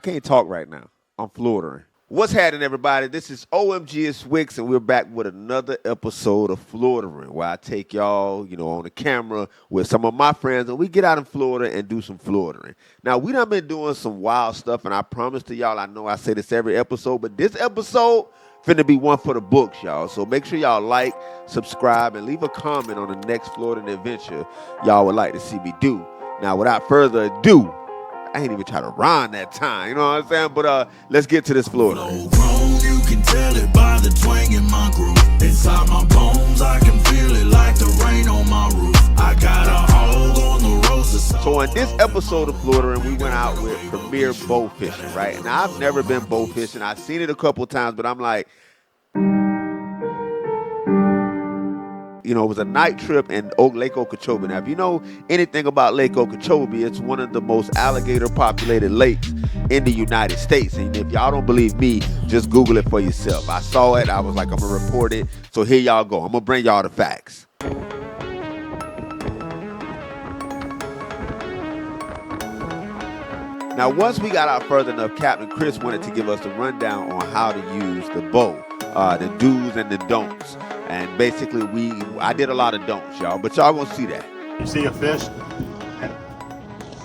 can't talk right now. I'm Floring. What's happening, everybody? This is Omgitswicks, and we're back with another episode of Floring, where I take y'all, on the camera with some of my friends, and we get out in Florida and do some Floring. Now, we done been doing some wild stuff, and I promise to y'all, I know I say this every episode, but this episode finna be one for the books, y'all. So make sure y'all like, subscribe, and leave a comment on the next Florida adventure y'all would like to see me do. Now, without further ado, I ain't even try to rhyme that time, you know what I'm saying? But let's get to this Florida. Flo Grown, you can tell it by the twang in my groove. Inside my bones, I can feel it like the rain on my roof. I got a hog on the roast. So in this episode of Florida, we went out with Premier Bowfishing, right? Now, I've never been bowfishing. I've seen it a couple times, but I'm like, it was a night trip in Lake Okeechobee. Now, if you know anything about Lake Okeechobee, it's one of the most alligator-populated lakes in the United States. And if y'all don't believe me, just Google it for yourself. I saw it. I was like, I'm going to report it. So here y'all go. I'm going to bring y'all the facts. Now, once we got out further enough, Captain Chris wanted to give us a rundown on how to use the bow, the do's and the don'ts. And basically, I did a lot of don'ts, y'all, but y'all gonna see that. You see a fish, and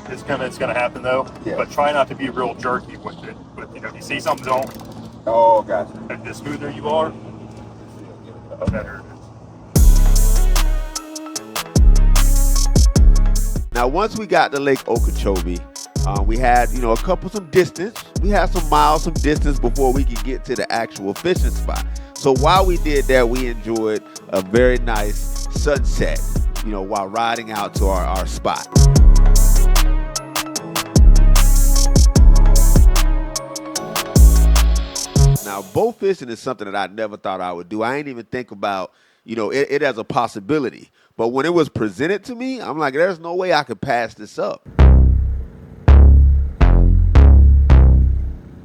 it's gonna happen though. Yeah. But try not to be real jerky with it. But if you see something, don't. Oh, gotcha. And the smoother you are, the better it is. Now, once we got to Lake Okeechobee, we had, some distance. We had some miles, some distance before we could get to the actual fishing spot. So while we did that, we enjoyed a very nice sunset, while riding out to our spot. Now, bow fishing is something that I never thought I would do. I ain't even think about, it as a possibility. But when it was presented to me, I'm like, there's no way I could pass this up.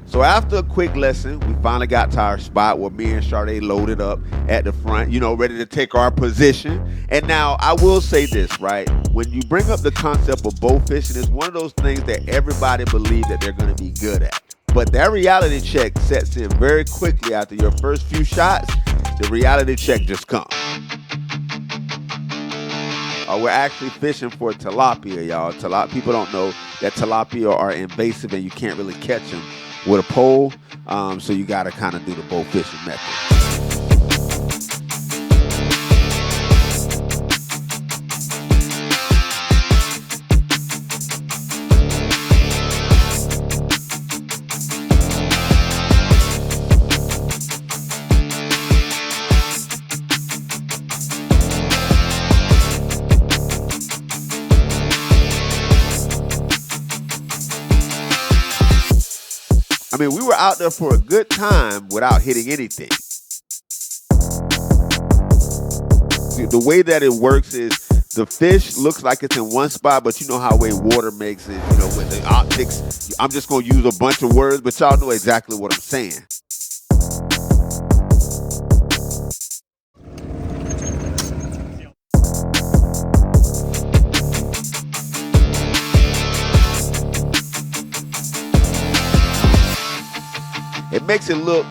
So after a quick lesson, we finally got to our spot where me and Sade loaded up at the front, ready to take our position. And now I will say this, right? When you bring up the concept of bow fishing, it's one of those things that everybody believes that they're going to be good at. But that reality check sets in very quickly after your first few shots. The reality check just comes. We're actually fishing for tilapia, y'all. People don't know that tilapia are invasive and you can't really catch them with a pole, so you got to kind of do the bow fishing method. I mean, we were out there for a good time without hitting anything. The way that it works is the fish looks like it's in one spot, but you know how way water makes it, with the optics. I'm just going to use a bunch of words, but y'all know exactly what I'm saying. It makes it look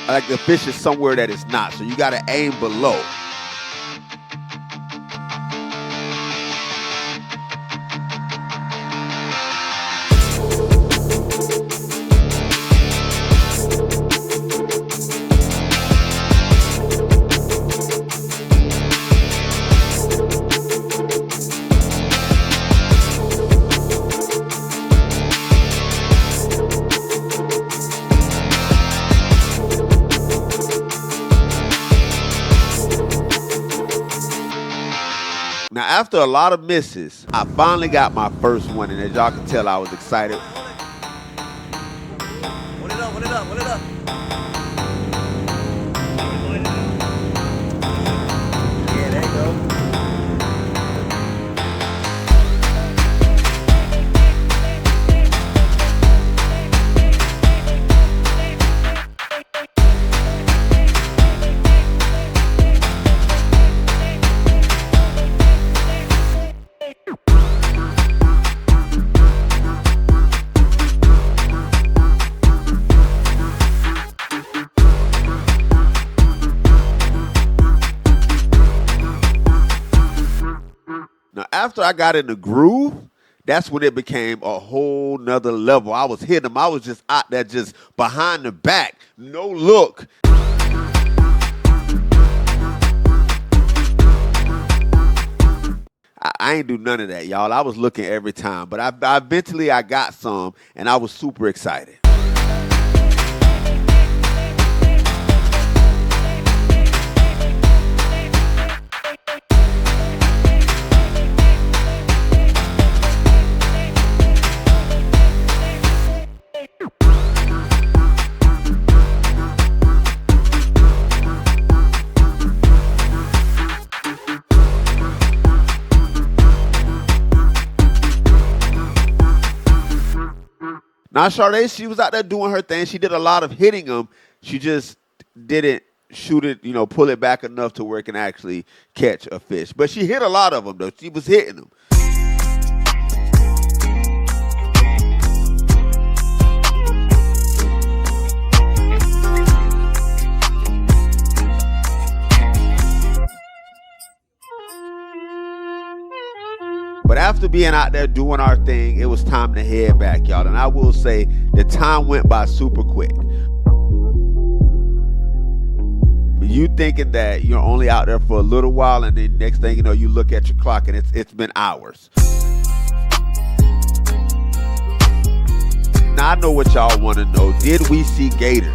like the fish is somewhere that it's not. So you got to aim below. Now, after a lot of misses, I finally got my first one, and as y'all can tell, I was excited. Hold it up, hold it up, hold it up. Yeah, there you go. after I got in the groove, that's when it became a whole nother level. I was hitting them. I was just out there just behind the back. No look. I ain't do none of that, y'all. I was looking every time. But I eventually I got some, and I was super excited. Now, Sade, she was out there doing her thing. She did a lot of hitting them. She just didn't shoot it, pull it back enough to where it can actually catch a fish. But she hit a lot of them, though. She was hitting them. But after being out there doing our thing, it was time to head back, y'all. And I will say the time went by super quick. You thinking that you're only out there for a little while, and then next thing you know, you look at your clock and it's been hours. Now I know what y'all want to know. Did we see gators?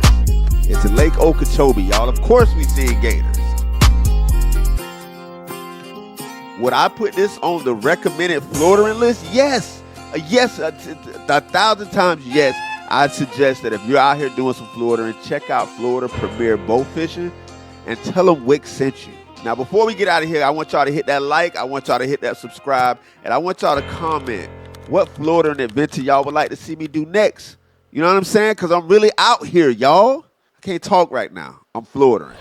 It's in Lake Okeechobee, y'all. Of course we seen gators. Would I put this on the recommended Floring list? Yes. Yes, 1,000 times yes. I'd suggest that if you're out here doing some Floring, check out Florida Premier Bowfishing and tell them Wick sent you. Now, before we get out of here, I want y'all to hit that like, I want y'all to hit that subscribe, and I want y'all to comment what Floring adventure y'all would like to see me do next. You know what I'm saying? Because I'm really out here, y'all. I can't talk right now. I'm Floring.